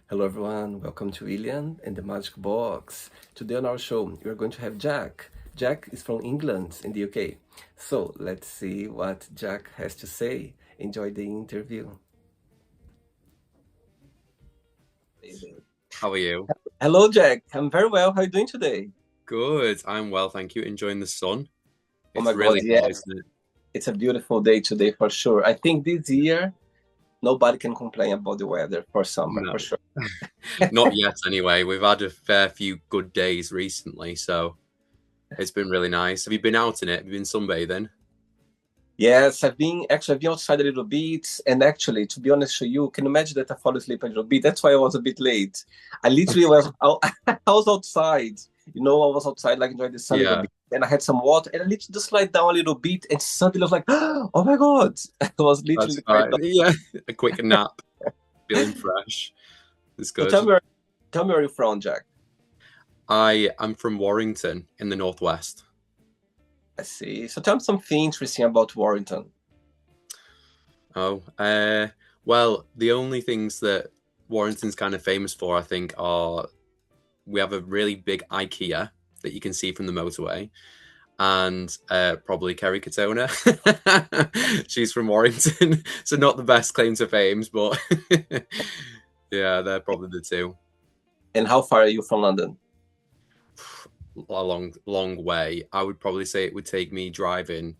Hello, everyone. Welcome to William and the Magic Box. Today on our show, we are going to have Jack. Jack is from England in the UK. So let's see what Jack has to say. Enjoy the interview. How are you? Hello, Jack. I'm very well. How are you doing today? Good. I'm well, thank you. Enjoying the sun. Oh my It's God, really hot, yes. isn't it? It's a beautiful day today for sure. I think this year, nobody can complain about the weather for summer, No, for sure. not yet anyway. We've had a fair few good days recently, so it's been really nice. Have you been out in it? Have you been sunbathing? Yes, I've been outside a little bit, and actually, to be honest with you, can you imagine that I fall asleep a little bit? That's why I was a bit late. I literally was I was outside, I was outside like enjoying the sun a little Yeah, bit, and I had some water, and I literally just slide down a little bit, and suddenly I was like, oh my God, I was that's literally quite. fine. Yeah, a quick nap, feeling fresh. It's So good. tell me where you're from, Jack. I am from Warrington in the northwest. I see. So tell me something interesting about Warrington. Oh, well, the only things that Warrington's kind of famous for, I think, are we have a really big IKEA that you can see from the motorway, and probably Kerry Katona. She's from Warrington, so not the best claim to fame, but yeah, they're probably the two. And how far are you from London? A long way. I would probably say it would take me driving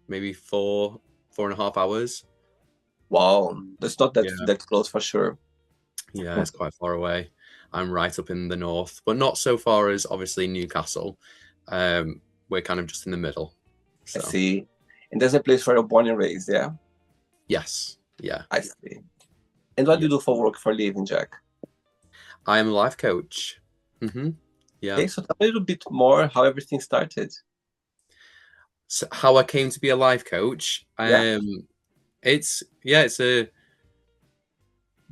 maybe 4.5 hours. Wow, that's not that Yeah, that close for sure. yeah, it's quite far away. I'm right up in the north, but not so far as obviously Newcastle. We're kind of just in the middle. I So see. And there's a place where you're born and raised, yeah? yes, yeah, I see. And what do yeah. you do for work for a living, Jack? I am a life coach. Yeah. Okay, so tell me a little bit more how everything started. So how I came to be a life coach. Yeah. It's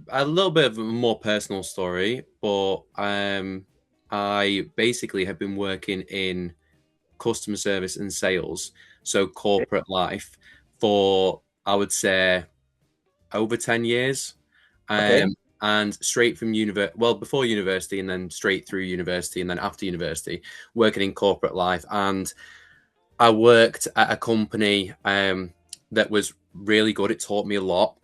a little bit of a more personal story, but I basically have been working in customer service and sales, so Okay. corporate life, for I would say over 10 years. Okay. And straight from before university, and then straight through university, and then after university, working in corporate life. And I worked at a company that was really good. It taught me a lot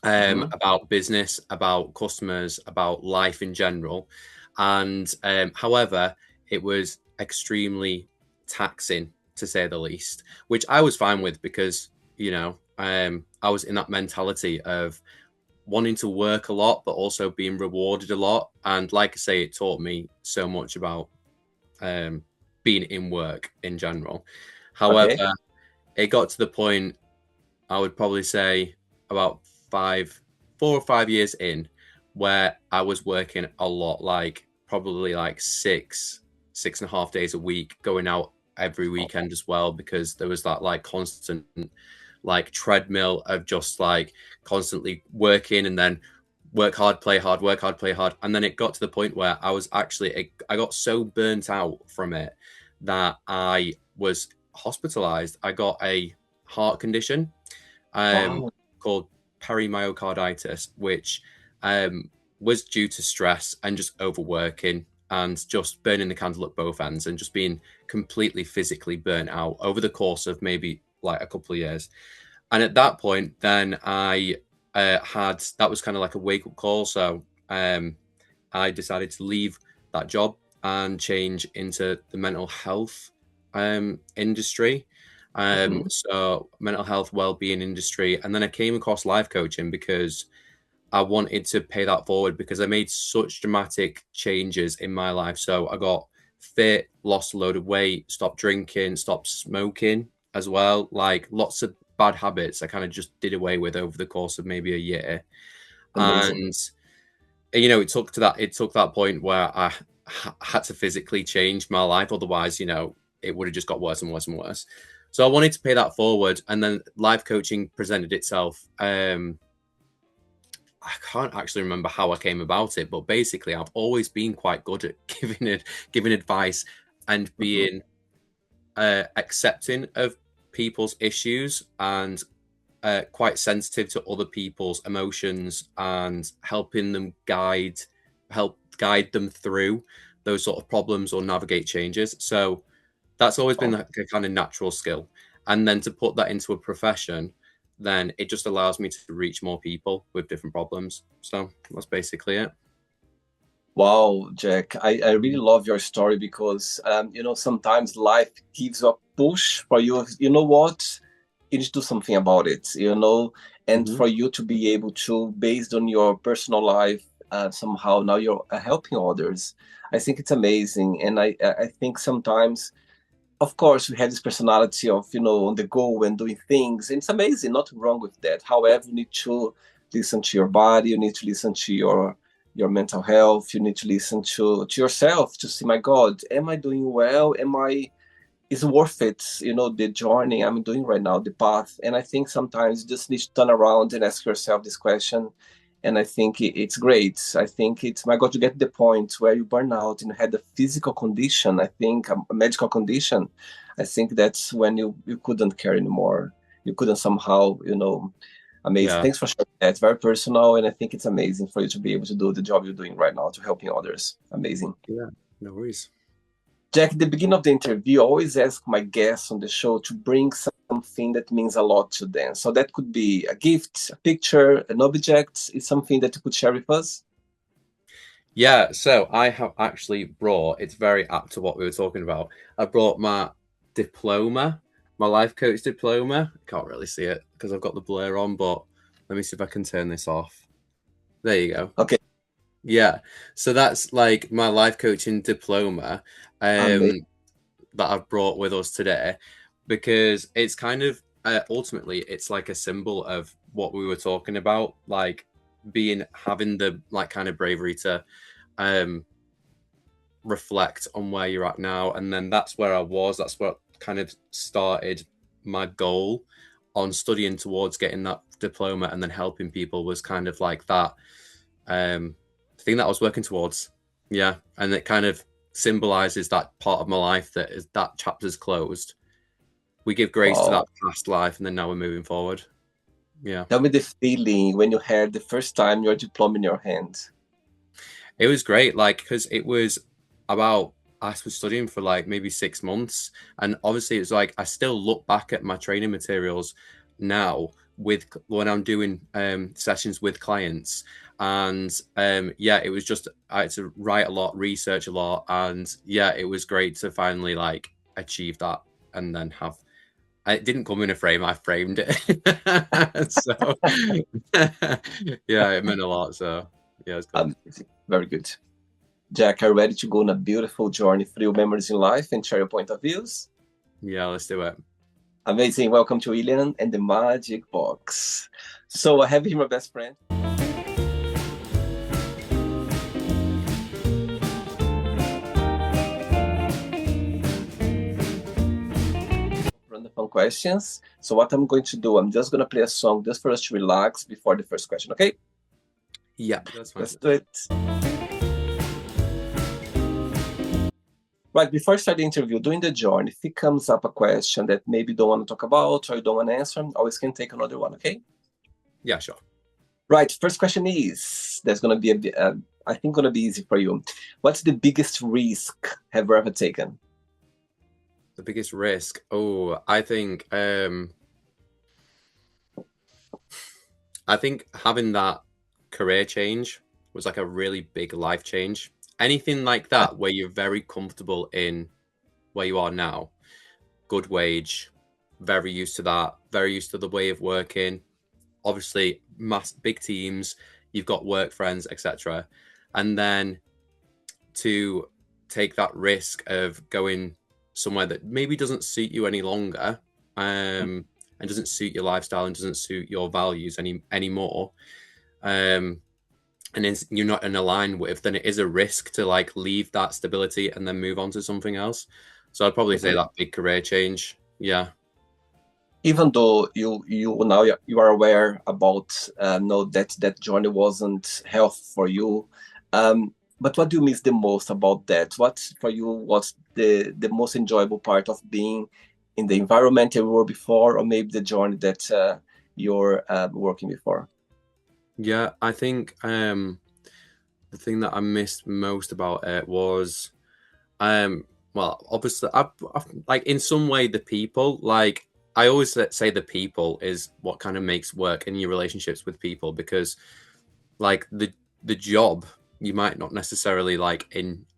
Mm-hmm. about business, about customers, about life in general. And however, it was extremely taxing, to say the least, which I was fine with because, I was in that mentality of wanting to work a lot, but also being rewarded a lot. And like I say, it taught me so much about um, being in work in general. Okay. However, it got to the point, I would probably say about 4 or 5 years in, where I was working a lot, like probably like 6.5 days a week, going out every weekend as well, because there was that like constant like treadmill of just like constantly working, and then work hard, play hard, work hard, play hard. And then it got to the point where I got so burnt out from it that I was hospitalized. I got a heart condition um, Wow. called perimyocarditis, which um, was due to stress and just overworking and just burning the candle at both ends and just being completely physically burnt out over the course of maybe like a couple of years. And at that point, then I had that was kind of like a wake up call. So I decided to leave that job and change into the mental health industry. Mm-hmm. So mental health well-being industry, and then I came across life coaching because I wanted to pay that forward because I made such dramatic changes in my life. So I got fit, lost a load of weight, stopped drinking, stopped smoking as well. Like lots of bad habits I kind of just did away with over the course of maybe a year. Amazing. And it took that point where I had to physically change my life. Otherwise, it would have just got worse and worse and worse. So I wanted to pay that forward, and then life coaching presented itself. I can't actually remember how I came about it, but basically, I've always been quite good at giving advice and Mm-hmm. being accepting of people's issues and quite sensitive to other people's emotions and helping them help guide them through those sort of problems or navigate changes. So that's always been like a kind of natural skill. And then to put that into a profession, then it just allows me to reach more people with different problems. So that's basically it. Wow, Jack, I really love your story because, sometimes life gives you a push for you. You know what? You need to do something about it, and Hmm. for you to be able to, based on your personal life, somehow now you're helping others. I think it's amazing. And I think sometimes, of course, we have this personality of, on the go and doing things. And it's amazing, nothing wrong with that. However, you need to listen to your body, you need to listen to your mental health, you need to listen to yourself to see, my God, am I doing well? Is it worth it, the journey I'm doing right now, the path? And I think sometimes you just need to turn around and ask yourself this question. And I think it's great. I think it's, my God, to get to the point where you burn out and had a physical condition, I think a medical condition, I think that's when you couldn't care anymore. You couldn't somehow, amazing. Yeah. Thanks for sharing that. It's very personal. And I think it's amazing for you to be able to do the job you're doing right now, to helping others. Amazing. Yeah. No worries. Jack, at the beginning of the interview, I always ask my guests on the show to bring something that means a lot to them. So that could be a gift, a picture, an object. Is something that you could share with us? Yeah, so I have actually brought, it's very apt to what we were talking about. I brought my diploma, my life coach diploma. Can't really see it because I've got the blur on, but let me see if I can turn this off. There you go. Okay, Yeah. So that's like my life coaching diploma amazing. that I've brought with us today because it's kind of ultimately it's like a symbol of what we were talking about, like having the like kind of bravery to um reflect on where you're at now. And then that's where I was. That's what kind of started my goal on studying towards getting that diploma and then helping people was kind of like that thing that I was working towards. Yeah. And it kind of symbolizes that part of my life that is that chapter's closed. We give grace to Wow. that past life and then now we're moving forward. Yeah. Tell me the feeling when you had the first time your diploma in your hand. It was great, like, because it was about, I was studying for like maybe 6 months. And obviously, it's like, I still look back at my training materials now with when I'm doing sessions with clients. And yeah, it was just, I had to write a lot, research a lot. And yeah, it was great to finally like achieve that and then have. It didn't come in a frame. I framed it, so yeah, it meant a lot. So yeah, it's good. Amazing. Very good. Jack, are you ready to go on a beautiful journey through memories in life and share your point of views? Yeah, let's do it. Amazing. Welcome to William and the Magic Box. So I have here my best friend. Run the fun questions. So what I'm going to do, I'm just going to play a song just for us to relax before the first question, okay? Yeah, that's fine. Let's do it. Right, before I start the interview, during the journey, if it comes up a question that maybe you don't want to talk about or you don't want to answer, always can take another one, okay? Yeah, sure. Right, first question is, there's going to be a bit, I think going to be easy for you. What's the biggest risk have you ever taken? The biggest risk. Oh, I think having that career change was like a really big life change. Anything like that where you're very comfortable in where you are now, good wage, very used to that, very used to the way of working. Obviously, big teams, you've got work friends, etc. And then to take that risk of going somewhere that maybe doesn't suit you any longer, and doesn't suit your lifestyle and doesn't suit your values anymore, and you're not in align with, then it is a risk to like leave that stability and then move on to something else. So I'd probably say that big career change. Yeah. Even though you are aware about know that journey wasn't health for you, but what do you miss the most about that? What for you was the most enjoyable part of being in the environment you were before, or maybe the journey that you're working before? Yeah, I think the thing that I missed most about it was well, obviously, like in some way the people, like I always say the people is what kind of makes work in your relationships with people, because like the job you might not necessarily like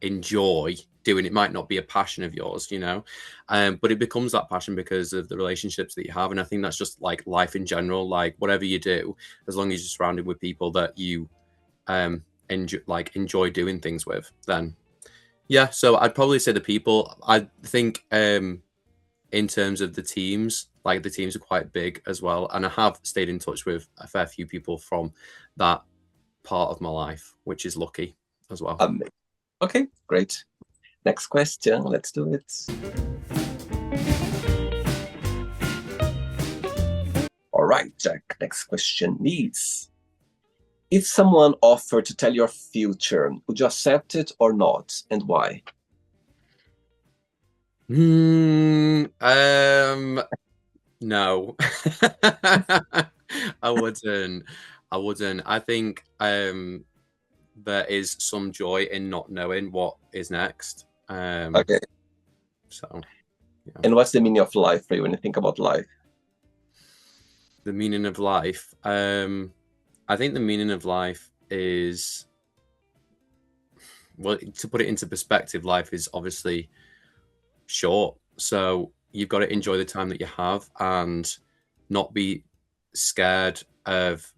enjoy doing. It might not be a passion of yours, but it becomes that passion because of the relationships that you have. And I think that's just like life in general. Like whatever you do, as long as you're surrounded with people that you enjoy doing things with, then yeah. So I'd probably say the people. I think in terms of the teams, like the teams are quite big as well, and I have stayed in touch with a fair few people from that part of my life, which is lucky as well. Okay, great. Next question. Let's do it. All right, Jack. Next question is: if someone offered to tell your future, would you accept it or not, and why? No. I wouldn't. I think there is some joy in not knowing what is next. Okay. So, yeah. And what's the meaning of life for you when you think about life? The meaning of life. I think the meaning of life is, well, to put it into perspective, life is obviously short. So you've got to enjoy the time that you have and not be scared of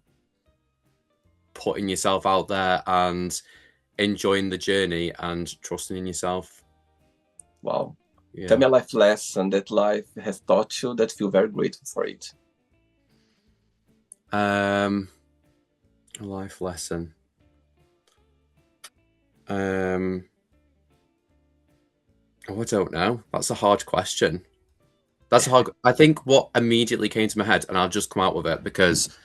putting yourself out there and enjoying the journey and trusting in yourself. Wow. Yeah. Tell me a life lesson that life has taught you that you feel very grateful for it. A life lesson. Oh, I don't know. That's a hard question. I think what immediately came to my head, and I'll just come out with it because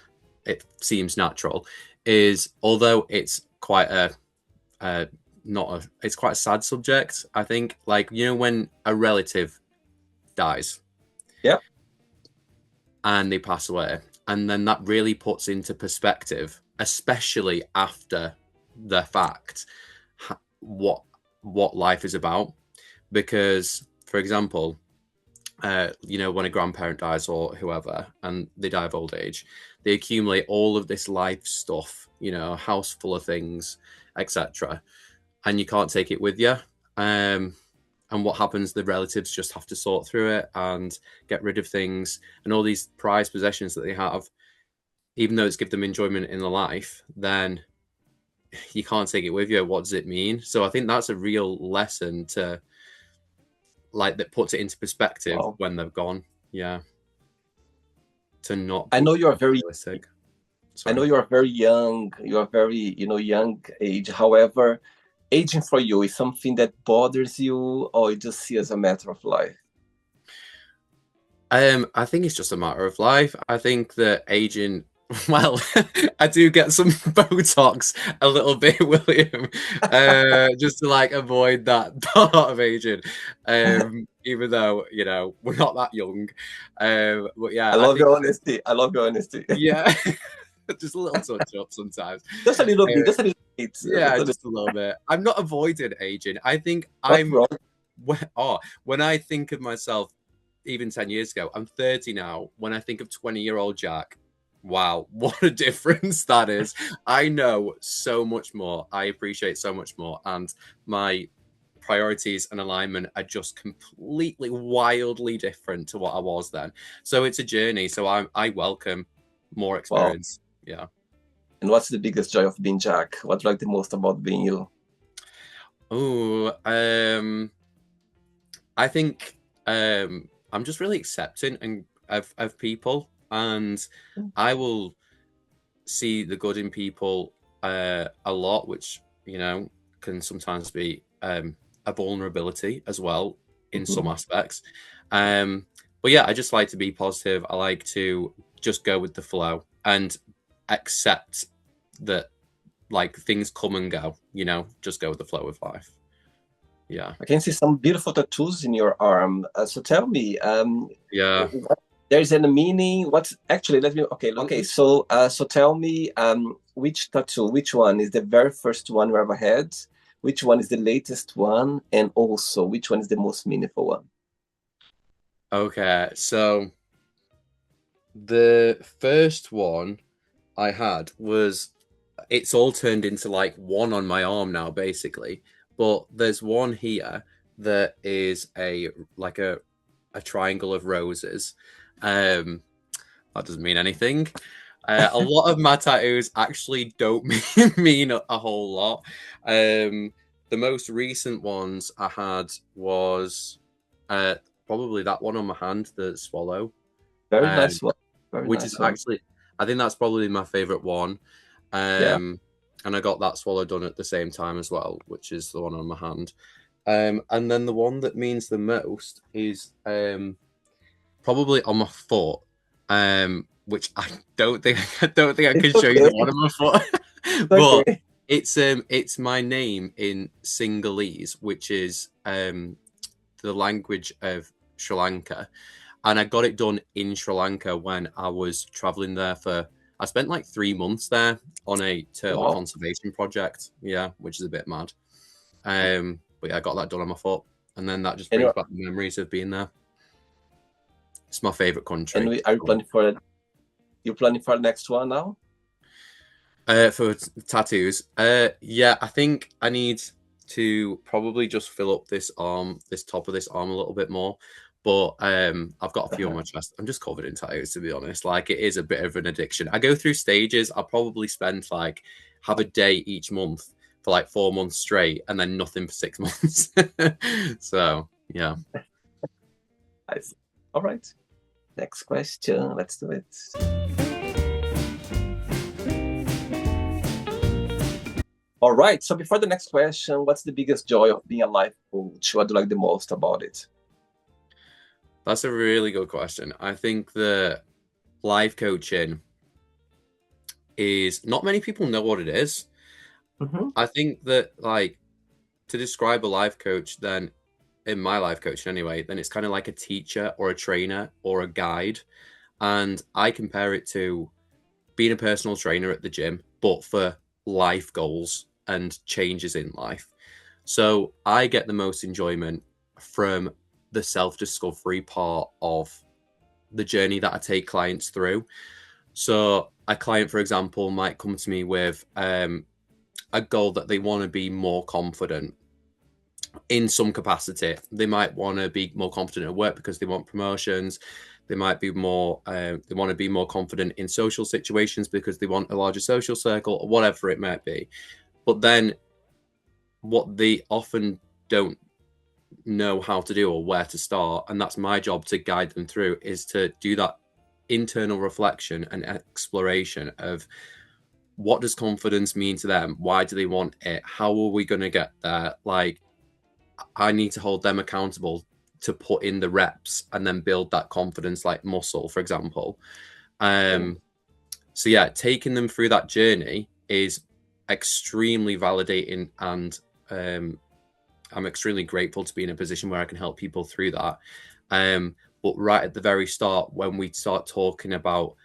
it seems natural, is although it's quite it's quite a sad subject, I think, like, when a relative dies. Yeah. And they pass away. And then that really puts into perspective, especially after the fact, what life is about. Because, for example, when a grandparent dies or whoever, and they die of old age, they accumulate all of this life stuff, a house full of things, etc. And you can't take it with you. And what happens? The relatives just have to sort through it and get rid of things, and all these prized possessions that they have, even though it's give them enjoyment in the life, then you can't take it with you. What does it mean? So I think that's a real lesson to, like, that puts it into perspective. Wow. When they've gone. Yeah. To not. I know you're very sick. I know you are very young. You are very, young age. However, aging for you is something that bothers you, or you just see as a matter of life? I think it's just a matter of life. I think that aging, well, I do get some Botox a little bit, William, just to like avoid that part of aging. Even though, we're not that young. But yeah. I love your honesty. Yeah. Just a little touch up sometimes. Just a little bit. Yeah, just a little bit. I'm not avoiding aging. I think when I think of myself, even 10 years ago, I'm 30 now. When I think of 20-year-old Jack, wow, what a difference that is. I know so much more. I appreciate so much more. And my priorities and alignment are just completely wildly different to what I was then. So it's a journey. So I welcome more experience. Wow. Yeah. And what's the biggest joy of being Jack? What do you like the most about being you? Oh, I think I'm just really accepting of people, and I will see the good in people a lot, which can sometimes be a vulnerability as well in some aspects. But yeah, I just like to be positive. I like to just go with the flow and accept that, like, things come and go, just go with the flow of life. Yeah. I can see some beautiful tattoos in your arm. So tell me, yeah, There's a meaning. What's actually? Let me. Okay. So, so tell me, which tattoo? Which one is the very first one you ever had? Which one is the latest one? And also, which one is the most meaningful one? Okay, so the first one I had was it's all turned into like one on my arm now, basically. But there's one here that is a like a triangle of roses. Um, that doesn't mean anything. A lot of my tattoos actually don't mean a whole lot. The most recent ones I had was probably that one on my hand, the swallow, Very nice one. Very which nice is one. actually, I think that's probably my favorite one. Yeah. And I got that swallow done at the same time as well, which is the one on my hand. And then the one that means the most is probably on my foot, which I don't think I It's can show you okay. the one on my foot, It's but okay. it's my name in Sinhalese, which is the language of Sri Lanka, and I got it done in Sri Lanka when I was traveling there for. I spent like 3 months there on a turtle Wow. conservation project. Yeah, which is a bit mad. But yeah, I got that done on my foot, and then that just And brings back the memories of being there. It's my favorite country. are you planning for it? You planning for the next one now? For tattoos, yeah, I think I need to probably just fill up this top of this arm a little bit more. But I've got a few on my chest. I'm just covered in tattoos, to be honest. Like it is a bit of an addiction. I go through stages. I probably spend like have a day each month for like 4 months straight, and then nothing for 6 months. So yeah. I see. All right. Next question. Let's do it. All right. So before the next question, what's the biggest joy of being a life coach? What do you like the most about it? That's a really good question. I think that life coaching is not many people know what it is. Mm-hmm. I think that like to describe a life coach, then in my life coaching anyway, then it's kind of like a teacher or a trainer or a guide. And I compare it to being a personal trainer at the gym, but for life goals and changes in life. So I get the most enjoyment from the self-discovery part of the journey that I take clients through. So a client, for example, might come to me with a goal that they want to be more confident in some capacity. They might want to be more confident at work because they want promotions. They might be more, they want to be more confident in social situations because they want a larger social circle or whatever it might be. But then what they often don't know how to do or where to start, and that's my job to guide them through, is to do that internal reflection and exploration of what does confidence mean to them? Why do they want it? How are we going to get there? Like, I need to hold them accountable to put in the reps and then build that confidence like muscle, for example. So yeah, taking them through that journey is extremely validating, and I'm extremely grateful to be in a position where I can help people through that. But right at the very start, when we start talking about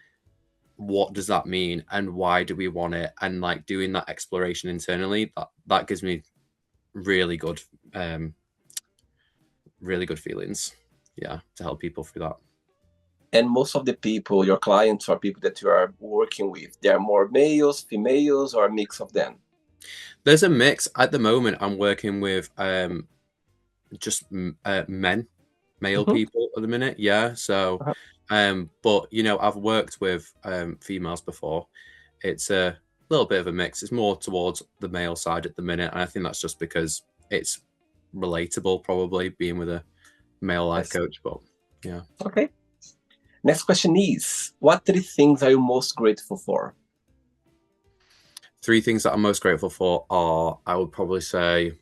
what does that mean and why do we want it, and like doing that exploration internally, that gives me really good feelings, yeah, to help people through that. And most of the people, your clients or people that you are working with, they are more males, females, or a mix of them? There's a mix at the moment. I'm working with just male people at the minute, yeah. So but you know, I've worked with females before. It's a little bit of a mix. It's more towards the male side at the minute, and I think that's just because it's relatable, probably being with a male life coach. But yeah. Okay. Next question is, what 3 things are you most grateful for? 3 things that I'm most grateful for are, I would probably say,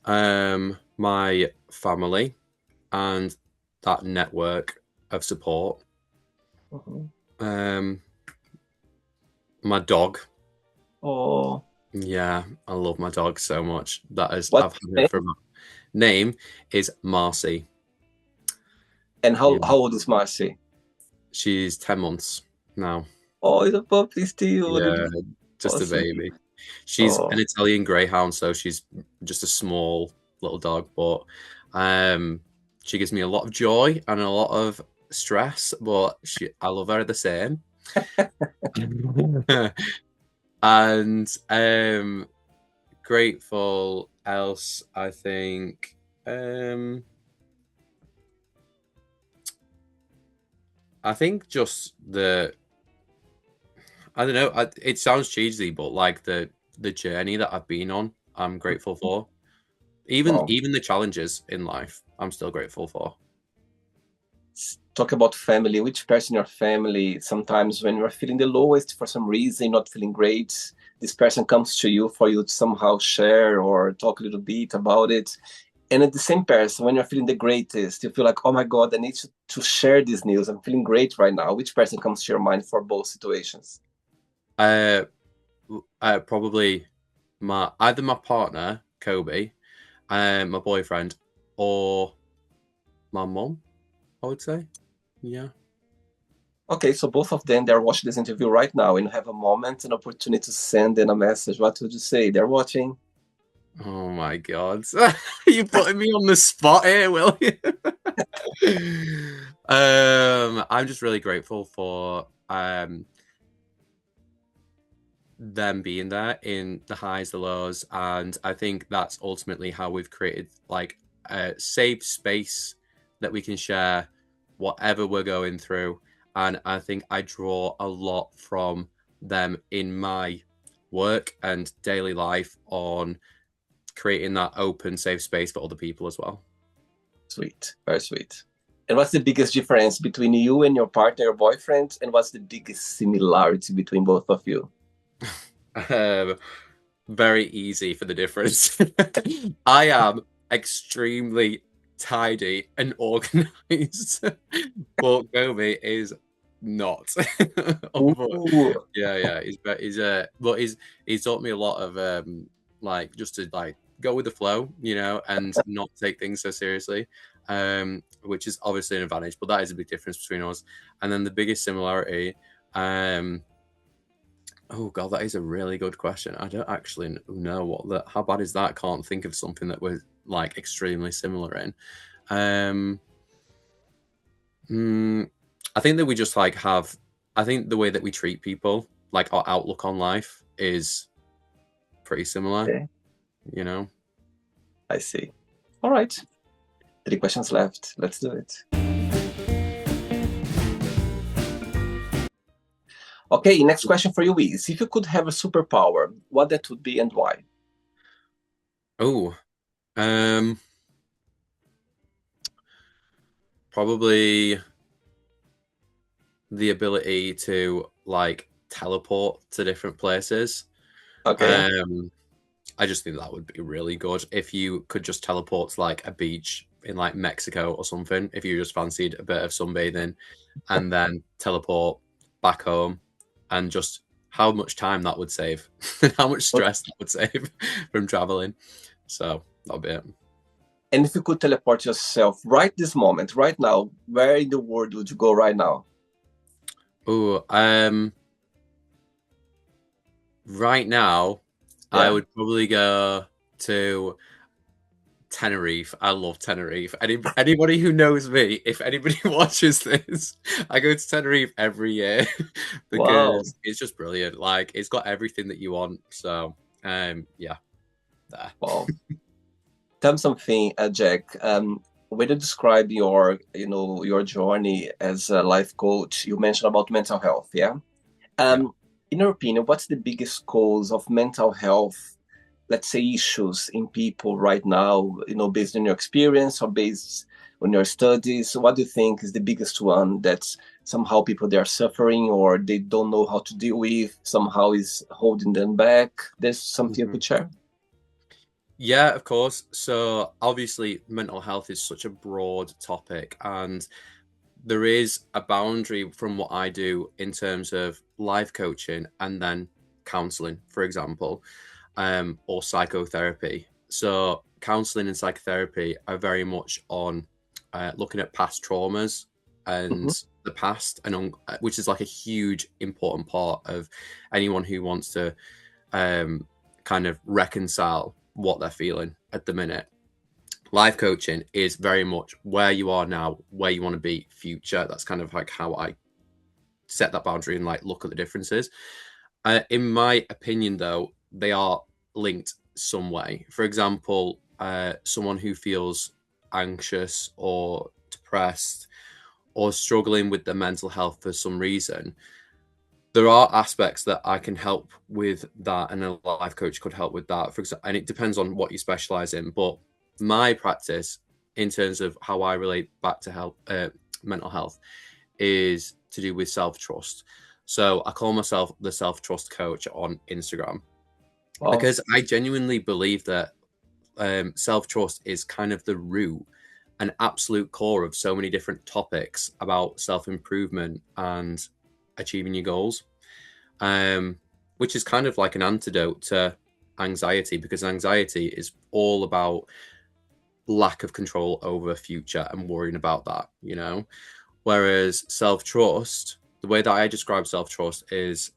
my family and that network of support. My dog. Oh, yeah, I love my dog so much. That is, what I've had her from. Name is Marcy. And Yeah. how old is Marcy? She's 10 months now. Oh, it's a puppy still. Yeah, Oh, just a sweet. baby. She's Oh, an Italian greyhound, so she's just a small little dog, but she gives me a lot of joy and a lot of stress, but I love her the same. And grateful else, I think. I think just I don't know. It sounds cheesy, but like the journey that I've been on, I'm grateful for. wow. Even the challenges in life, I'm still grateful for. Talk about family. Which person in your family, sometimes when you're feeling the lowest for some reason, not feeling great, this person comes to you for you to somehow share or talk a little bit about it. And at the same person, when you're feeling the greatest, you feel like, oh my God, I need to share this news. I'm feeling great right now. Which person comes to your mind for both situations? Uh, Probably either my partner Kobe, my boyfriend, or my mom. I would say, yeah. Okay, so both of them, they're watching this interview right now and you have a moment, an opportunity to send them a message. What would you say? They're watching. Oh my God, you putting me on the spot here, will you? I'm just really grateful for them being there in the highs, the lows, and I think that's ultimately how we've created like a safe space that we can share whatever we're going through. And I think I draw a lot from them in my work and daily life on creating that open, safe space for other people as well. Sweet, very sweet. And what's the biggest difference between you and your partner, your boyfriend? And what's the biggest similarity between both of you? Um, Very easy for the difference. I am extremely tidy and organized, but Gobi is not. Ooh, Yeah, he's taught me a lot of like just to like go with the flow, and not take things so seriously, which is obviously an advantage, but that is a big difference between us. And then the biggest similarity, oh God, that is a really good question. I don't actually know how bad is that? Can't think of something that we're like extremely similar in. Um, I think that we just like have. I think the way that we treat people, like our outlook on life, is pretty similar. okay, You know. I see. All right, 3 questions left. Let's do it. Okay, next question for you is, if you could have a superpower, what that would be and why? Oh, probably the ability to like teleport to different places. Okay. Um, I just think that would be really good if you could just teleport to like a beach in like Mexico or something. If you just fancied a bit of sunbathing, and then teleport back home, and just how much time that would save, how much stress that would save from traveling. So that'll be it. And if you could teleport yourself right this moment, right now, where in the world would you go right now? Oh, right now, I Yeah. would probably go to Tenerife. I love Tenerife. Anybody who knows me, if anybody watches this, I go to Tenerife every year Wow. because it's just brilliant. Like it's got everything that you want. So, yeah, there. Wow. Tell me something, Jack. When you describe your journey as a life coach, you mentioned about mental health, yeah? Yeah. In your opinion, what's the biggest cause of mental health, let's say, issues in people right now, based on your experience or based on your studies? What do you think is the biggest one that somehow people they are suffering or they don't know how to deal with, somehow is holding them back? There's something you Mhm. could share? Yeah, of course. So obviously, mental health is such a broad topic, and there is a boundary from what I do in terms of life coaching and then counseling, for example, or psychotherapy. So counseling and psychotherapy are very much on looking at past traumas and Mhm. the past, and which is like a huge important part of anyone who wants to kind of reconcile what they're feeling at the minute. Life coaching is very much where you are now, where you want to be future. That's kind of like how I set that boundary and like look at the differences. In my opinion, though, they are linked some way. For example, someone who feels anxious or depressed or struggling with their mental health for some reason, there are aspects that I can help with that, and a life coach could help with that. For example, and it depends on what you specialize in. But my practice, in terms of how I relate back to health, mental health, is to do with self trust. So I call myself the self trust coach on Instagram Wow. because I genuinely believe that self trust is kind of the root and absolute core of so many different topics about self improvement and achieving your goals, which is kind of like an antidote to anxiety, because anxiety is all about lack of control over the future and worrying about that, you know? Whereas self trust, the way that I describe self trust is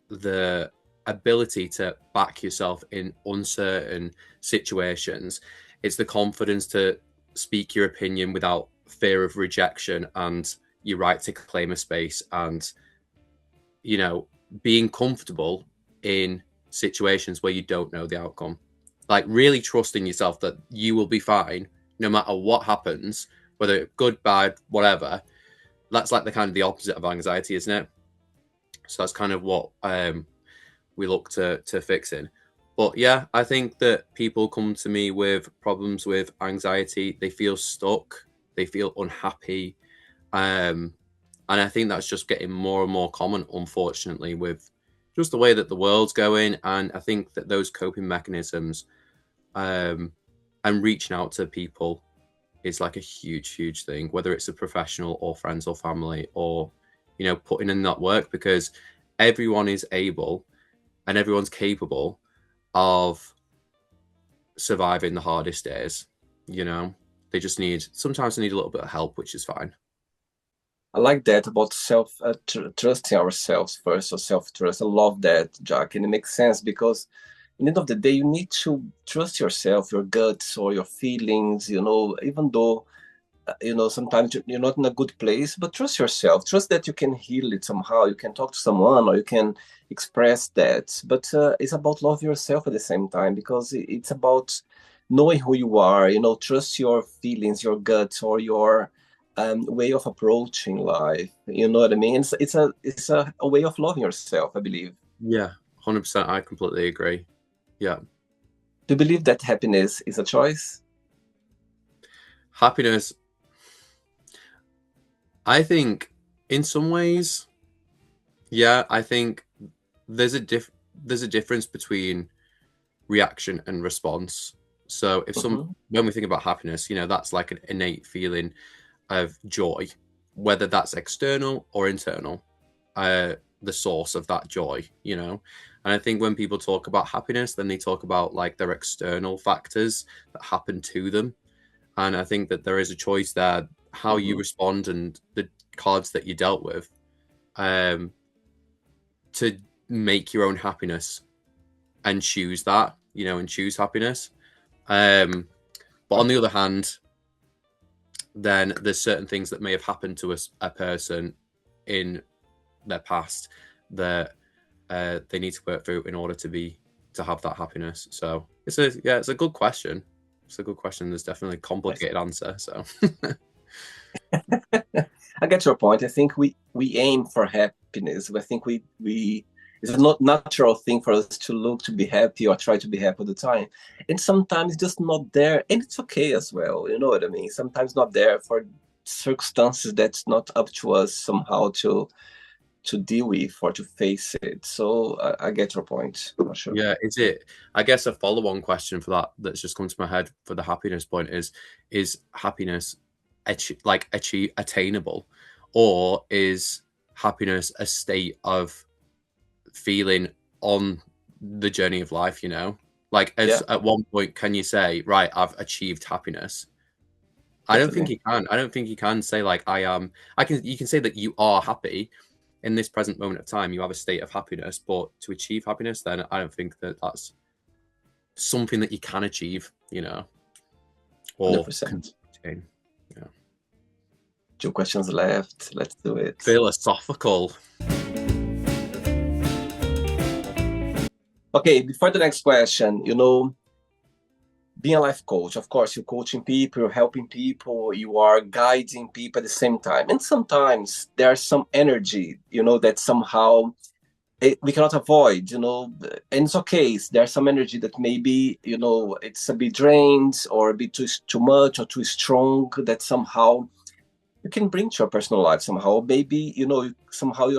the ability to back yourself in uncertain situations. It's the confidence to speak your opinion without fear of rejection and your right to claim a space, and, you know, being comfortable in situations where you don't know the outcome. Like really trusting yourself that you will be fine no matter what happens, whether good, bad, whatever. That's like the kind of the opposite of anxiety, isn't it? So that's kind of what we look to fixing. But yeah, I think that people come to me with problems with anxiety. They feel stuck. They feel unhappy. Um, and I think that's just getting more and more common, unfortunately, with just the way that the world's going. And I think that those coping mechanisms and reaching out to people is like a huge, huge thing, whether it's a professional or friends or family, or, you know, putting in that work, because everyone is able and everyone's capable of surviving the hardest days. You know, they just need, sometimes they need a little bit of help, which is fine. I like that about self trusting ourselves first, or self trust. I love that, Jack, and it makes sense because, in the end of the day, you need to trust yourself, your guts, or your feelings. You know, even though sometimes you're not in a good place, but trust yourself. Trust that you can heal it somehow. You can talk to someone, or you can express that. But it's about love yourself at the same time, because it's about knowing who you are. You know, trust your feelings, your guts, or your way of approaching life. You know what I mean? It's a way of loving yourself, I believe. Yeah, 100%. I completely agree. Yeah. Do you believe that happiness is a choice? Happiness, I think in some ways, yeah, I think there's there's a difference between reaction and response. So if some Hmm. when we think about happiness, you know, that's like an innate feeling of joy, whether that's external or internal, the source of that joy, you know. And I think when people talk about happiness, then they talk about like their external factors that happen to them. And I think that there is a choice there, how you Hmm. respond and the cards that you dealt with, um, to make your own happiness and choose that, you know, and choose happiness. But on the other hand, then there's certain things that may have happened to a person in their past that they need to work through in order to have that happiness. So it's a good question. It's a good question. There's definitely a complicated answer. So I get your point. I think we aim for happiness. I think we it's a not natural thing for us to look to be happy or try to be happy all the time. And sometimes it's just not there, and it's okay as well. You know what I mean? Sometimes not there for circumstances that's not up to us somehow to deal with or to face it. So I get your point for sure. yeah, is it? I guess a follow-on question for that that's just come to my head for the happiness point is happiness achieve attainable, or is happiness a state of feeling on the journey of life, you know? Like, Yeah. as at one point, can you say, right, I've achieved happiness? I don't think Definitely. you can. I don't think you can say like I am. You can say that you are happy in this present moment of time. You have a state of happiness, but to achieve happiness, then I don't think that that's something that you can achieve. Or can 100%. attain. Yeah. 2 questions left. Let's do it. Philosophical. Okay, before the next question, being a life coach, of course, you're coaching people, you're helping people, you are guiding people at the same time. And sometimes there's some energy, that somehow we cannot avoid, and it's okay. There's some energy that maybe, it's a bit drained or a bit too much or too strong that somehow you can bring to your personal life somehow. Maybe, somehow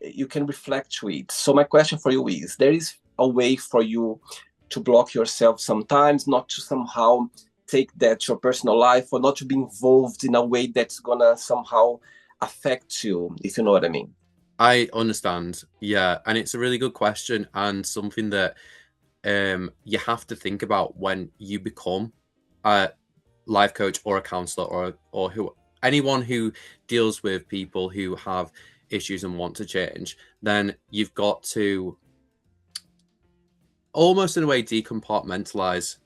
you can reflect to it. So my question for you is, there is a way for you to block yourself sometimes, not to somehow take that to your personal life, or not to be involved in a way that's gonna somehow affect you, if you know what I mean? I understand. Yeah, and it's a really good question and something that you have to think about when you become a life coach or a counselor or anyone who deals with people who have issues and want to change. Then you've got to almost in a way decompartmentalize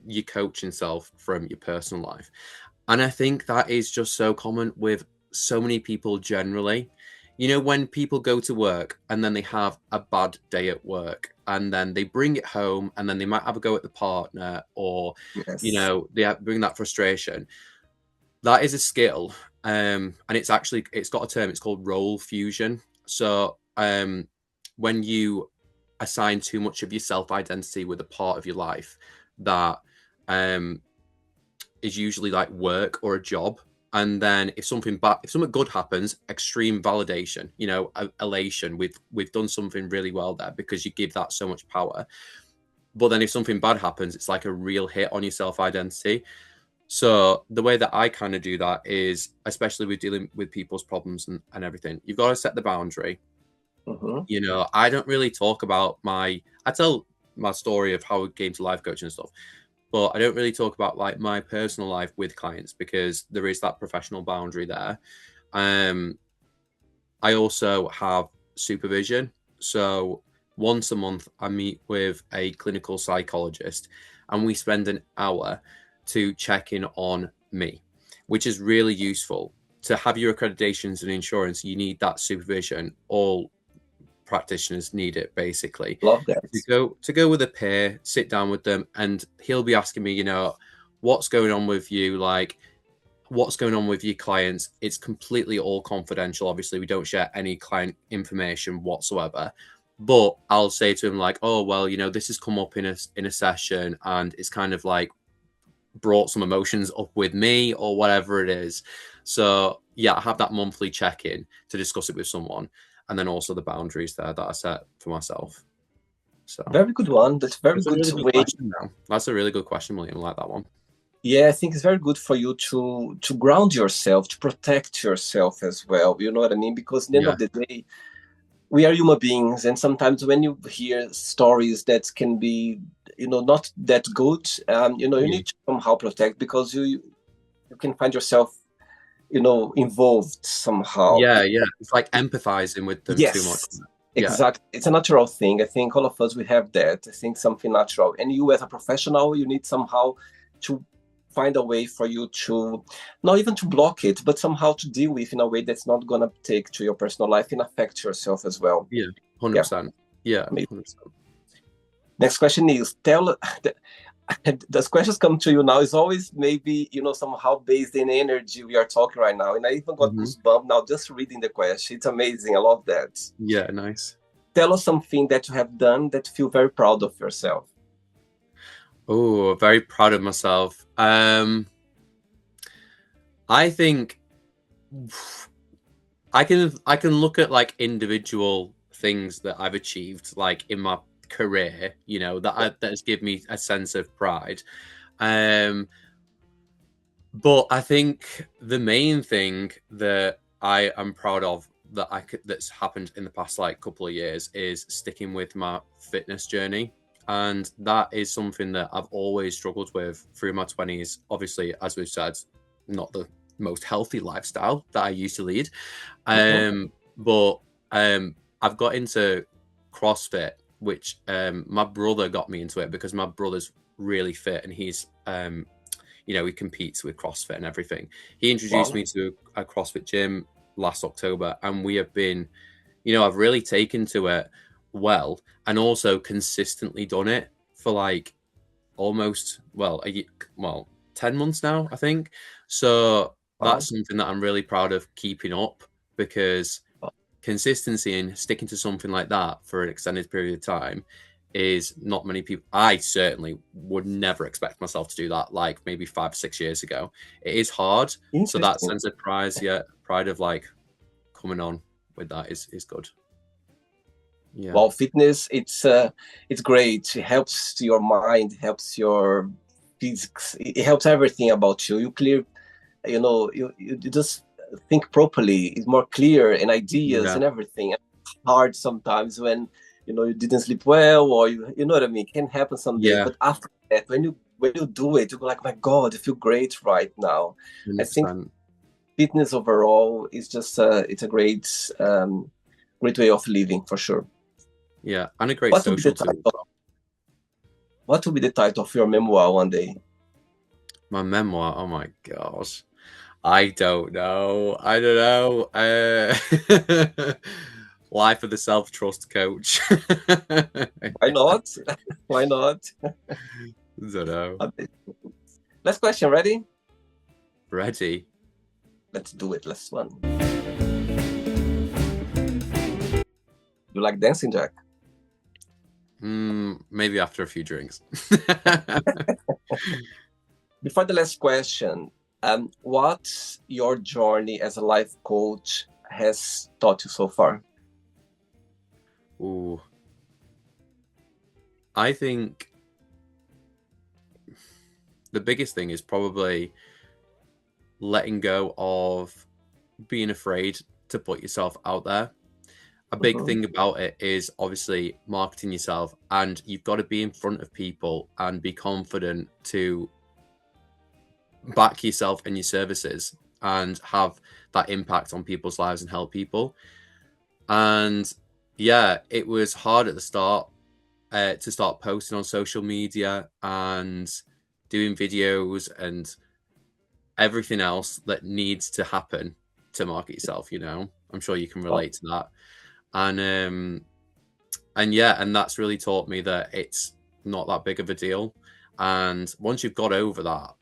your coaching self from your personal life. And I think that is just so common with so many people generally. When people go to work and then they have a bad day at work and then they bring it home and then they might have a go at the partner or, Yes. they bring that frustration. That is a skill. And it's got a term, it's called role fusion. So when you assign too much of your self-identity with a part of your life that um, is usually like work or a job. And then if something good happens, extreme validation, elation. We've done something really well there because you give that so much power. But then if something bad happens, it's like a real hit on your self-identity. So the way that I kind of do that is, especially with dealing with people's problems and everything, you've got to set the boundary. Mm-hmm. I don't really talk about I tell my story of how I came to life coaching and stuff, but I don't really talk about like my personal life with clients because there is that professional boundary there. I also have supervision. So once a month, I meet with a clinical psychologist and we spend an hour to check in on me, which is really useful. To have your accreditations and insurance, you need that supervision. All practitioners need it basically. Love that. To go with a peer, sit down with them, and he'll be asking me, what's going on with you, like what's going on with your clients. It's completely all confidential. Obviously, we don't share any client information whatsoever. But I'll say to him like, oh well, this has come up in a session, and it's kind of like brought some emotions up with me or whatever it is. So yeah, I have that monthly check-in to discuss it with someone, and then also the boundaries there that I set for myself. So Very good one. That's very that's a good really good way. question now. That's a really good question, William. I like that one. Yeah, I think it's very good for you to ground yourself, to protect yourself as well. You know what I mean? Because at the end Yeah. of the day, we are human beings, and sometimes when you hear stories that can be, not that good, you Mm. need to somehow protect, because you can find yourself, involved somehow. Yeah, yeah. It's like empathizing with them too much. Yes, Yeah. exactly. It's a natural thing. I think all of us, we have that. I think something natural. And you, as a professional, you need somehow to find a way for you to, not even to block it, but somehow to deal with in a way that's not going to take to your personal life and affect yourself as well. Yeah. Yeah. 100%. Yeah. Maybe. 100%. Next question is, those questions come to you now is always maybe, somehow based in energy we are talking right now. And I even got Mhm. goosebumps now just reading the question. It's amazing. I love that. Yeah, nice. Tell us something that you have done that you feel very proud of yourself. Oh, very proud of myself. I think I can look at like individual things that I've achieved like in my career, that has given me a sense of pride. Um, but I think the main thing that I am proud of that's happened in the past like couple of years is sticking with my fitness journey. And that is something that I've always struggled with through my 20s. Obviously, as we've said, not the most healthy lifestyle that I used to lead. Mhm. But I've got into CrossFit, which my brother got me into it because my brother's really fit and he's he competes with CrossFit and everything. He introduced Wow. me to a CrossFit gym last October, and we have been, I've really taken to it well, and also consistently done it for like almost 10 months now, I think. So Wow. that's something that I'm really proud of keeping up, because Wow. consistency and sticking to something like that for an extended period of time is not many people. I certainly would never expect myself to do that like maybe 5 or 6 years ago. It is hard. So that Interesting. sense of pride of like coming on with that is good. Yeah. Well, fitness, it's great. It helps your mind, helps your physics. It helps everything about you. You clear, you just think properly. It's more clear and ideas Yeah. and everything. It's hard sometimes when you didn't sleep well, or you know what I mean. It can happen some days, Yeah. but after that, when you do it, you go like, my God, I feel great right now. I think 100%. fitness overall is just it's a great way of living for sure. Yeah. And a great What will be the social tool as title? well. What will be the title of your memoir one day? My memoir, oh my gosh. I don't know. I don't know. Life of the self-trust coach. Why not? Why not? Don't know. Last question. Ready? Ready? Let's do it. Last one. You like dancing, Jack? Maybe after a few drinks. Before the last question, what your journey as a life coach has taught you so far? Ooh. I think the biggest thing is probably letting go of being afraid to put yourself out there. A big Mhm. thing about it is obviously marketing yourself, and you've got to be in front of people and be confident to back yourself and your services and have that impact on people's lives and help people. And yeah, it was hard at the start to start posting on social media and doing videos and everything else that needs to happen to market yourself. I'm sure you can Wow. relate to that. And that's really taught me that it's not that big of a deal. And once you've got over that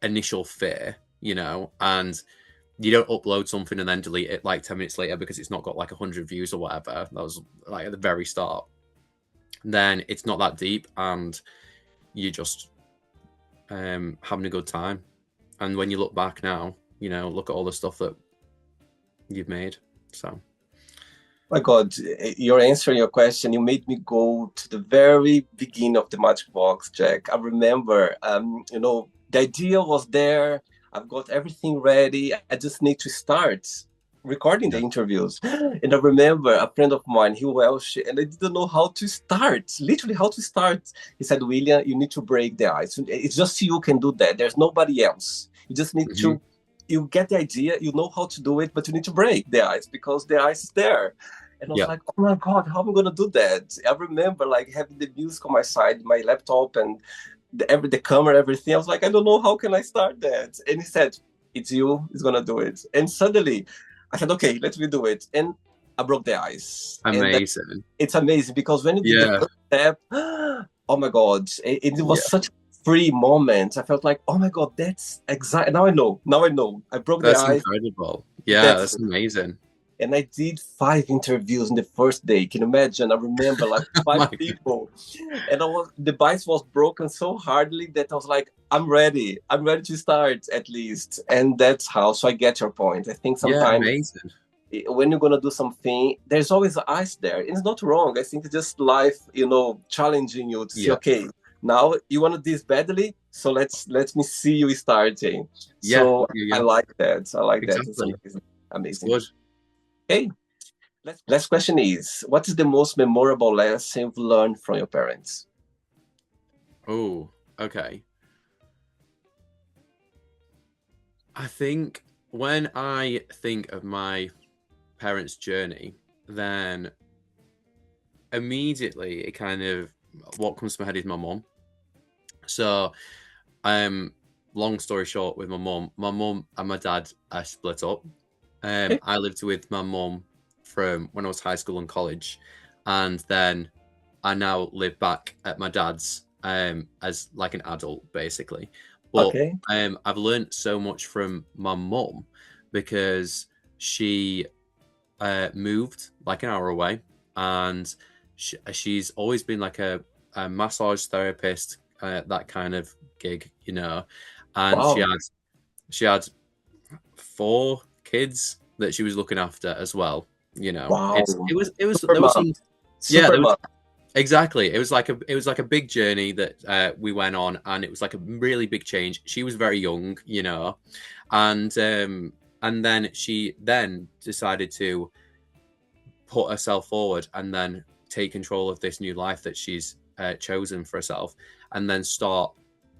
initial fear, and you don't upload something and then delete it like 10 minutes later because it's not got like 100 views or whatever, that was like at the very start, then it's not that deep and you're just having a good time. And when you look back now, look at all the stuff that you've made. So My God, you're answering your question. You made me go to the very beginning of the Magic Box, Jack. I remember, the idea was there. I've got everything ready. I just need to start recording the yeah. interviews. And I remember a friend of mine, he Welsh, and I didn't know how to start, literally how to start. He said, William, you need to break the ice. It's just you can do that. There's nobody else. You just need Mm-hmm. to, you get the idea, you know how to do it, but you need to break the ice because the ice is there. And I was Yeah. like, oh my God, how am I going to do that? I remember like having the music on my side, my laptop and the camera, everything. I was like, I don't know, how can I start that? And he said, it's you, it's going to do it. And suddenly I said, okay, let me do it. And I broke the ice. And Amazing. it's amazing because when you did the Yeah. first step, oh my God, it was Yeah. such a free moment. I felt like, oh my God, that's exactly, now I know. I broke the That's ice. incredible. Yeah, That's that's amazing. and I did 5 interviews in the first day. Can you imagine? I remember like Oh five my God. people, and the bice was broken so hardly that I was like, I'm ready. I'm ready to start at least. And that's how. So I get your point. I think Yeah, sometimes amazing. when you're gonna do something, there's always ice there. It's not wrong. I think it's just life, challenging you to see. Yeah. Okay, now you want to do this badly, so let me see you starting. Yeah. So I Yeah. like that. I like that. It's Exactly. amazing. It's Amazing. good. Okay. Last question is, what is the most memorable lesson you've learned from your parents? Oh, okay. I think when I think of my parents' journey, then immediately it kind of what comes to my head is my mum. So, um, long story short, with my mum and my dad are split up. Okay. I lived with my mum from when I was high school and college, and then I now live back at my dad's as like an adult, basically. But Okay. I've learned so much from my mum because she moved like an hour away, and she's always been like a massage therapist, that kind of gig, you know. And Wow. she had 4 kids that she was looking after as well. You know, Wow. Super there was mom. some, yeah, Super there was mom. exactly. It was like a big journey that we went on, and it was like a really big change. She was very young, you know, and then she then decided to put herself forward and then take control of this new life that she's chosen for herself, and then start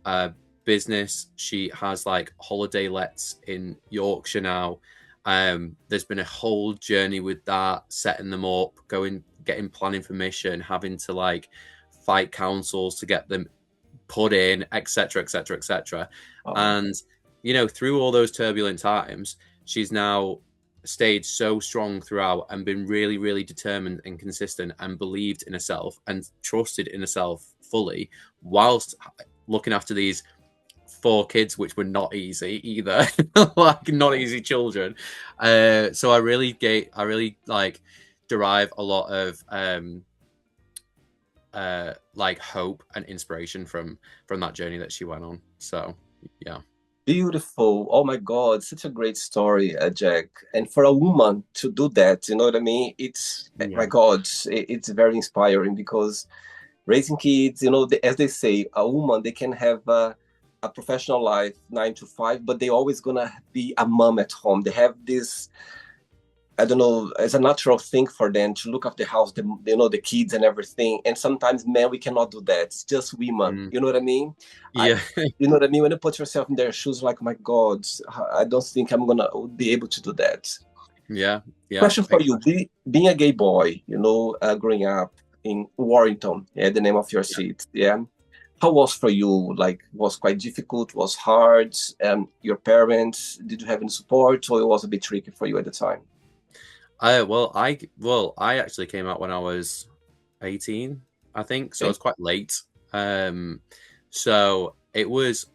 a business. She has like holiday lets in Yorkshire now. There's been a whole journey with that, setting them up, getting planning permission, having to like fight councils to get them put in, etc., etc., etc. Wow. And you know, through all those turbulent times, she's now stayed so strong throughout and been really, really determined and consistent and believed in herself and trusted in herself fully, whilst looking after these 4 kids, which were not easy either, like not easy children. So I really like derive a lot of like hope and inspiration from that journey that she went on. So yeah. Beautiful. Oh my God, such a great story, Jack. And for a woman to do that, you know what I mean? It's, my Yeah. God, it's very inspiring because raising kids, you know, as they say, a woman, they can have a professional life, 9 to 5, but they always gonna be a mom at home. They have this, I don't know, it's a natural thing for them to look after the house, you know, the kids and everything. And sometimes, men, we cannot do that. It's just women. Mm. You know what I mean? I, Yeah. you know what I mean? When you put yourself in their shoes, like, my God, I don't think I'm gonna be able to do that. Yeah. Yeah. Question for you: being a gay boy, you know, growing up in Warrington, yeah, the name of your Yeah. city, yeah. How was for you? Like, was quite difficult? Was hard? Your parents, did you have any support, or it was a bit tricky for you at the time? I actually came out when I was 18, I think, so I Okay. was quite late. Um, so it was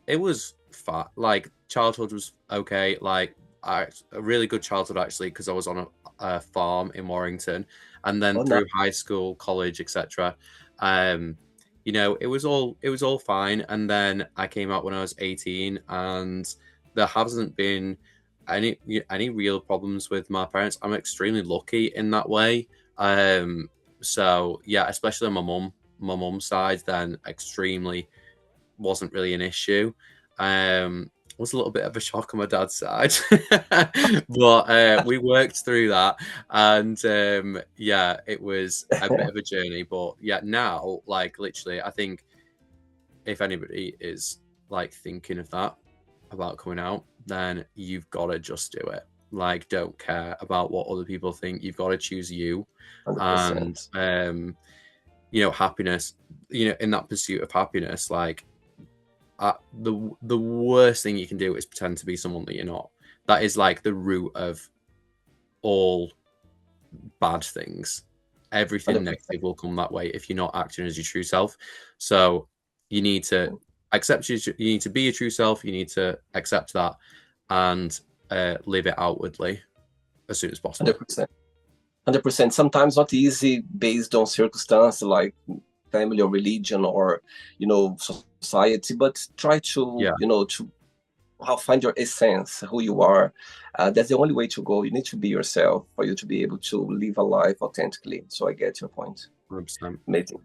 fat. Like childhood was okay. Like a really good childhood actually, because I was on a farm in Warrington, and then Oh, no. through high school, college, etc. Um, you know, it was all fine. And then I came out when I was 18, and there hasn't been any real problems with my parents. I'm extremely lucky in that way. So yeah, especially on my mum's side, then extremely wasn't really an issue. Was a little bit of a shock on my dad's side, but we worked through that, and yeah, it was a bit of a journey. But yeah, now like literally, I think if anybody is like thinking of that about coming out, then you've got to just do it. Like, don't care about what other people think. You've got to choose you, and 100%. you know, happiness. You know, in that pursuit of happiness, like the worst thing you can do is pretend to be someone that you're not. That is like the root of all bad things. Everything 100%. negative will come that way if you're not acting as your true self. So you need to accept you need to be your true self. You need to accept that and live it outwardly as soon as possible. 100%. 100%. Sometimes not easy based on circumstance like family or religion or, you know, society, but try to, Yeah, you know, to find your essence, who you are. That's the only way to go. You need to be yourself for you to be able to live a life authentically. So I get your point. 100%. Amazing.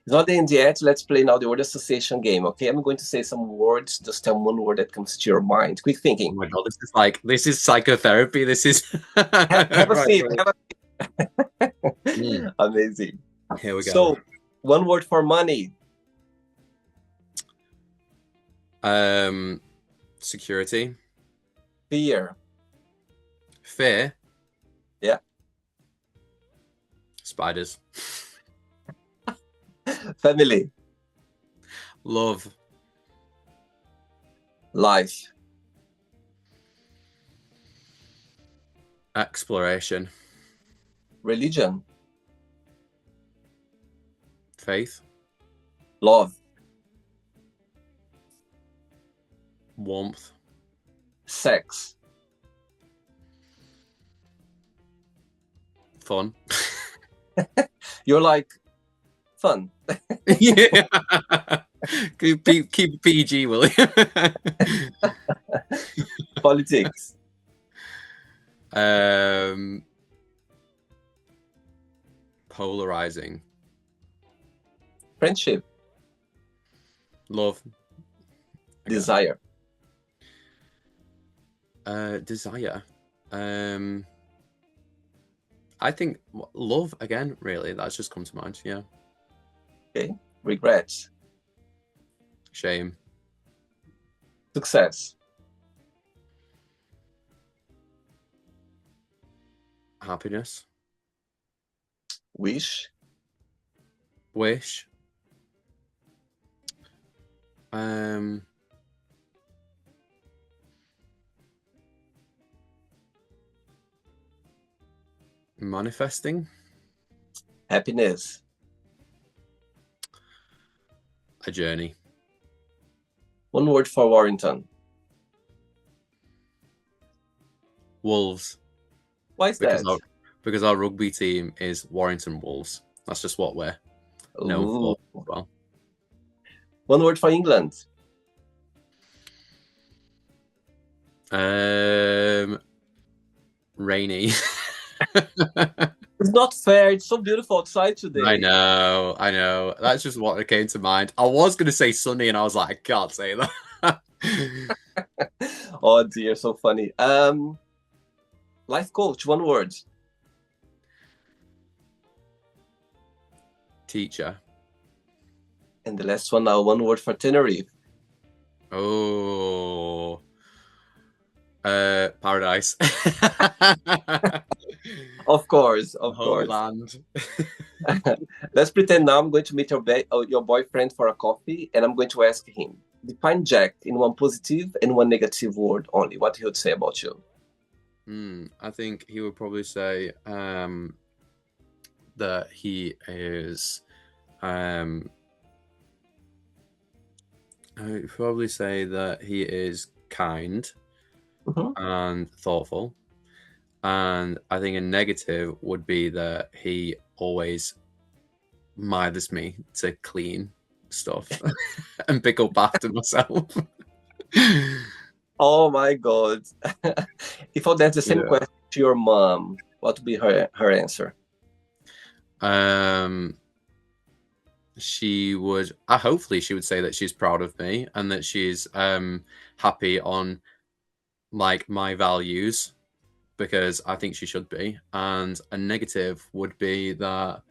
It's not the end yet. Let's play now the word association game. Okay, I'm going to say some words. Just tell one word that comes to your mind. Quick Oh thinking. my god, this is psychotherapy. This is Have a right, seat. right. Mm, Amazing. here we go. So, one word for money. Um, security. Fear. Fear. Yeah. Spiders. Family. Love. Life. Exploration. Religion. Faith. Love. Warmth. Sex. Fun. You're like fun. Yeah. keep PG, will you? Politics. Polarizing. Friendship. Love. Again. Desire. Desire. I think love again, really. That's just come to mind. Yeah. Okay. Regrets. Shame. Success. Happiness. Wish. Wish. Manifesting. Happiness. A journey. One word for Warrington. Wolves. Why is that? Because our rugby team is Warrington Wolves. That's just what we're known for as well. One word for England. Rainy. It's not fair. It's so beautiful outside today. I know. That's just what came to mind. I was going to say sunny, and I was like, I can't say that. Oh dear, so funny. Life coach, one word. Teacher. And the last one now, one word for Tenerife. Oh. Paradise. Of course. Land. Let's pretend now I'm going to meet your boyfriend for a coffee, and I'm going to ask him, define Jack in one positive and one negative word only. What he would say about you? I think he would probably say that he is. I would probably say that he is kind and thoughtful. And I think a negative would be that he always mithers me to clean stuff and pick up after myself. Oh my God. If that's the same question to your mom, what would be her answer? She would hopefully she would say that she's proud of me and that she's happy on like my values, because I think she should be. And a negative would be that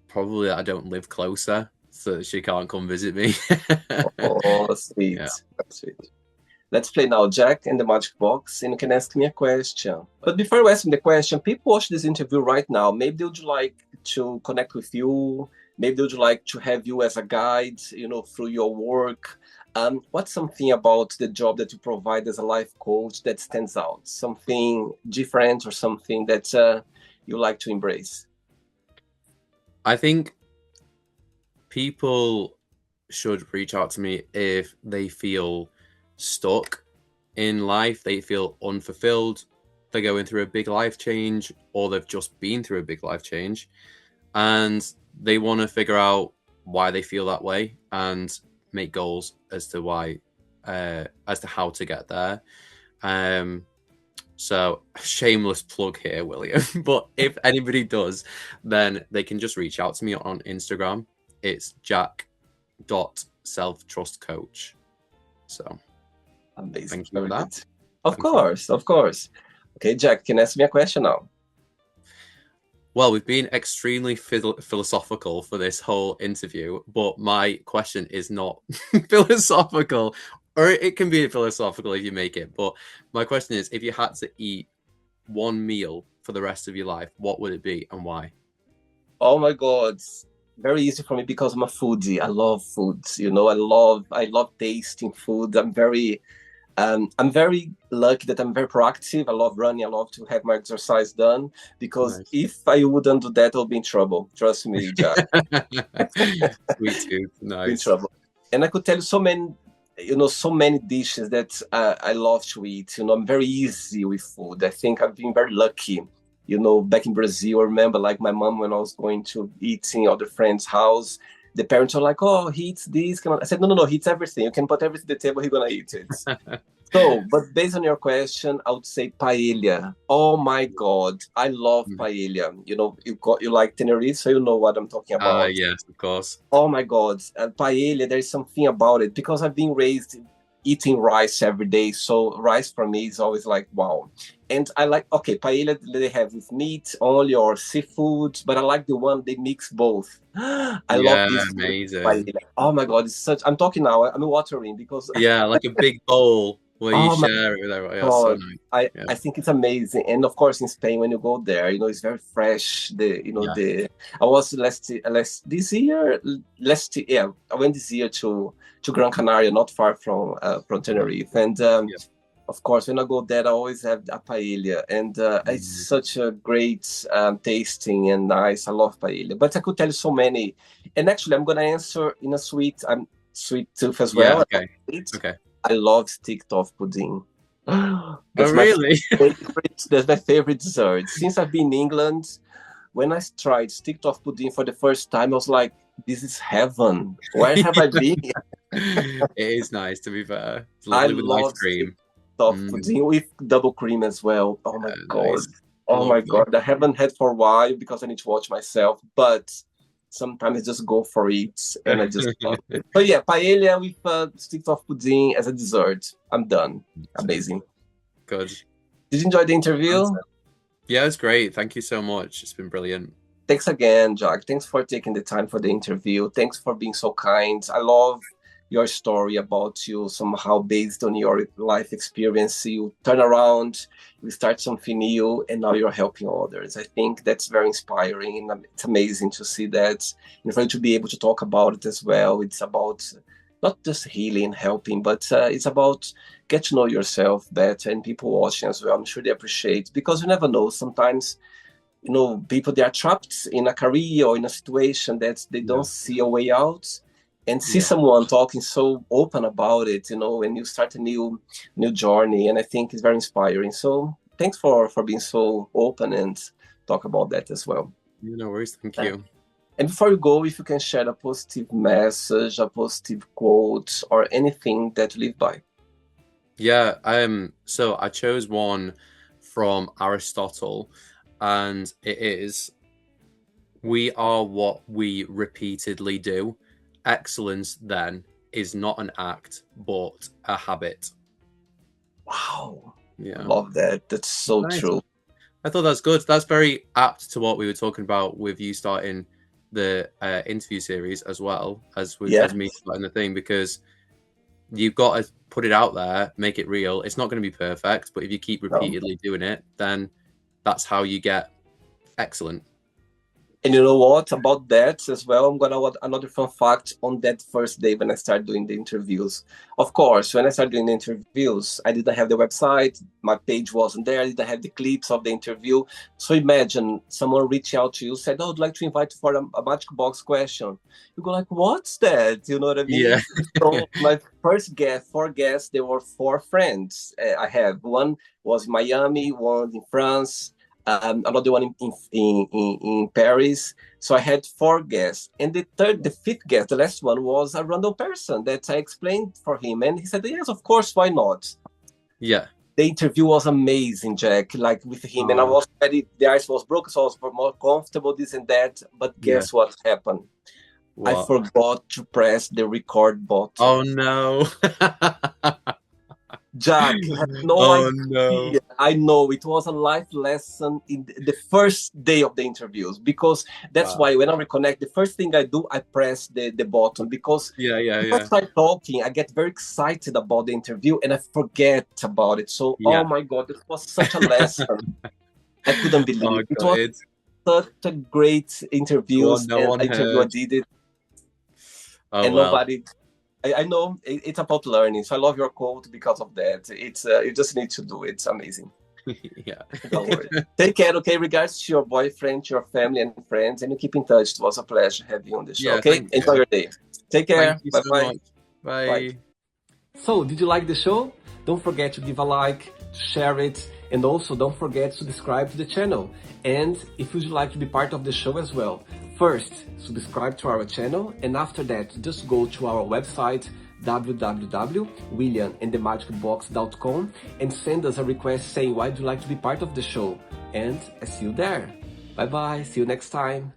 probably that I don't live closer, so that she can't come visit me. Oh, sweet. Yeah. That's sweet. Let's play now Jack and the Magic Box, and you can ask me a question. But before you ask me the question, people watch this interview right now. Maybe they would like to connect with you. Maybe they would like to have you as a guide, through your work. What's something about the job that you provide as a life coach that stands out? Something different or something that you like to embrace? I think people should reach out to me if they feel stuck in life, they feel unfulfilled, they're going through a big life change, or they've just been through a big life change, and they want to figure out why they feel that way and make goals as to why, as to how to get there. So shameless plug here, William. But if anybody does, then they can just reach out to me on Instagram. It's jack.selftrustcoach. So amazing. Thank you for that. Of course. Okay, Jack, can you ask me a question now? Well, we've been extremely philosophical for this whole interview, but my question is not philosophical, or it can be philosophical if you make it. But my question is, if you had to eat one meal for the rest of your life, what would it be and why? Oh my God. Very easy for me because I'm a foodie. I love food. I love tasting food. I'm very lucky that I'm very proactive. I love running. I love to have my exercise done because Nice. if I wouldn't do that, I'll be in trouble. Trust me, Jack. Sweet tooth. Be in Nice. trouble. And I could tell you so many dishes that I love to eat. I'm very easy with food. I think I've been very lucky. Back in Brazil, I remember like my mom when I was going to eat in other friends' house, the parents are like, "Oh, he eats this." I said, "No, no, no. He eats everything. You can put everything on the table. He's gonna eat it." So, but based on your question, I would say paella. Oh my God, I love paella. You like Tenerife, so you know what I'm talking about. Yes, of course. Oh my God, paella. There's something about it because I've been raised eating rice every day, so rice for me is always like wow. And I like paella they have with meat only or seafood, but I like the one they mix both. I love Yeah, this amazing. paella. Oh my God, it's such. I'm talking now. I'm watering because Yeah, like a big bowl where you oh my share it with everybody. That's so God, nice. I Yeah. I think it's amazing, and of course in Spain when you go there, it's very fresh. Yeah. I was last this year last yeah I went this year to Gran Canaria, not far from Tenerife, and Yeah. of course when I go there I always have a paella, and it's such a great tasting and nice. I love paella, but I could tell you so many, and actually I'm gonna answer in a sweet. I'm sweet tooth as Yeah. well. Okay. Okay. I love stick toff pudding. Oh, That's my really? favorite. That's my favorite dessert. Since I've been in England, when I tried stick toff pudding for the first time, I was like, "This is heaven. Where have I been?" It is nice, to be fair. It's I lovely with ice love stick cream. toff Mm, pudding with double cream as well. Oh my God. nice. Oh my Lovely. God. I haven't had for a while because I need to watch myself, but sometimes I just go for it and I just love it. But yeah, paella with stick toff pudding as a dessert. I'm done. Amazing. Good. Did you enjoy the interview? Yeah, it's great. Thank you so much. It's been brilliant. Thanks again, Jack. Thanks for taking the time for the interview. Thanks for being so kind. I love your story about you somehow based on your life experience. You turn around, you start something new, and now you're helping others. I think that's very inspiring, and it's amazing to see that and for you to be able to talk about it as well. It's about not just healing, helping, but it's about get to know yourself better and people watching as well. I'm sure they appreciate because you never know. Sometimes people they are trapped in a career or in a situation that they Yeah. don't see a way out, and see Yeah. someone talking so open about it, and you start a new journey, and I think it's very inspiring. So thanks for being so open and talk about that as well. No worries. Thank you. And before you go, if you can share a positive message, a positive quote, or anything that you live by. Yeah. So I chose one from Aristotle, and it is, "We are what we repeatedly do. Excellence, then, is not an act, but a habit." Wow, I Yeah. love that. That's so Nice. true. I thought that's good. That's very apt to what we were talking about with you starting the interview series as well Yeah. as me starting the thing, because you've got to put it out there, make it real. It's not going to be perfect, but if you keep No. repeatedly doing it, then that's how you get excellent. And you know what about that as well? I'm gonna add another fun fact on that first day when I started doing the interviews. Of course, when I started doing the interviews, I didn't have the website, my page wasn't there, I didn't have the clips of the interview. So imagine someone reach out to you, said, "Oh, I'd like to invite you for a magic box question." You go like, "What's that?" You know what I Yeah. mean? So my first guest, four guests, there were four friends. I have one was in Miami, one in France, another one in Paris. So I had four guests. And the fifth guest, the last one, was a random person that I explained for him. And he said, "Yes, of course, why not?" Yeah. The interview was amazing, Jack, like with him. And I Oh, was ready, the ice was broken, so I was more comfortable, this and that. But yeah. guess what happened? I What? forgot to press the record button. Oh no. Jack, you have no Oh idea. no. I know it was a life lesson in the first day of the interviews, because that's Wow. why when I reconnect, the first thing I do, I press the button, because Yeah, if I start talking, I get very excited about the interview and I forget about it. So, yeah. oh my God, it was such a lesson. I couldn't believe Oh it. It god, was it's such a great interviews no and one interview I heard. did it, Oh and well. nobody. I know it's about learning, so I love your quote because of that. It's you just need to do it. It's amazing. Yeah. Don't worry. Take care, okay? Regards to your boyfriend, to your family and friends, and you keep in touch. It was a pleasure having you on the show, Yeah, okay? thank Enjoy you. your day. Take Thank care. you so Bye-bye. much. Bye. Bye. So, did you like the show? Don't forget to give a like, to share it, and also don't forget to subscribe to the channel. And if you'd like to be part of the show as well, first, subscribe to our channel, and after that, just go to our website, www.williamandthemagicbox.com, and send us a request saying why you'd like to be part of the show. And I see you there. Bye-bye. See you next time.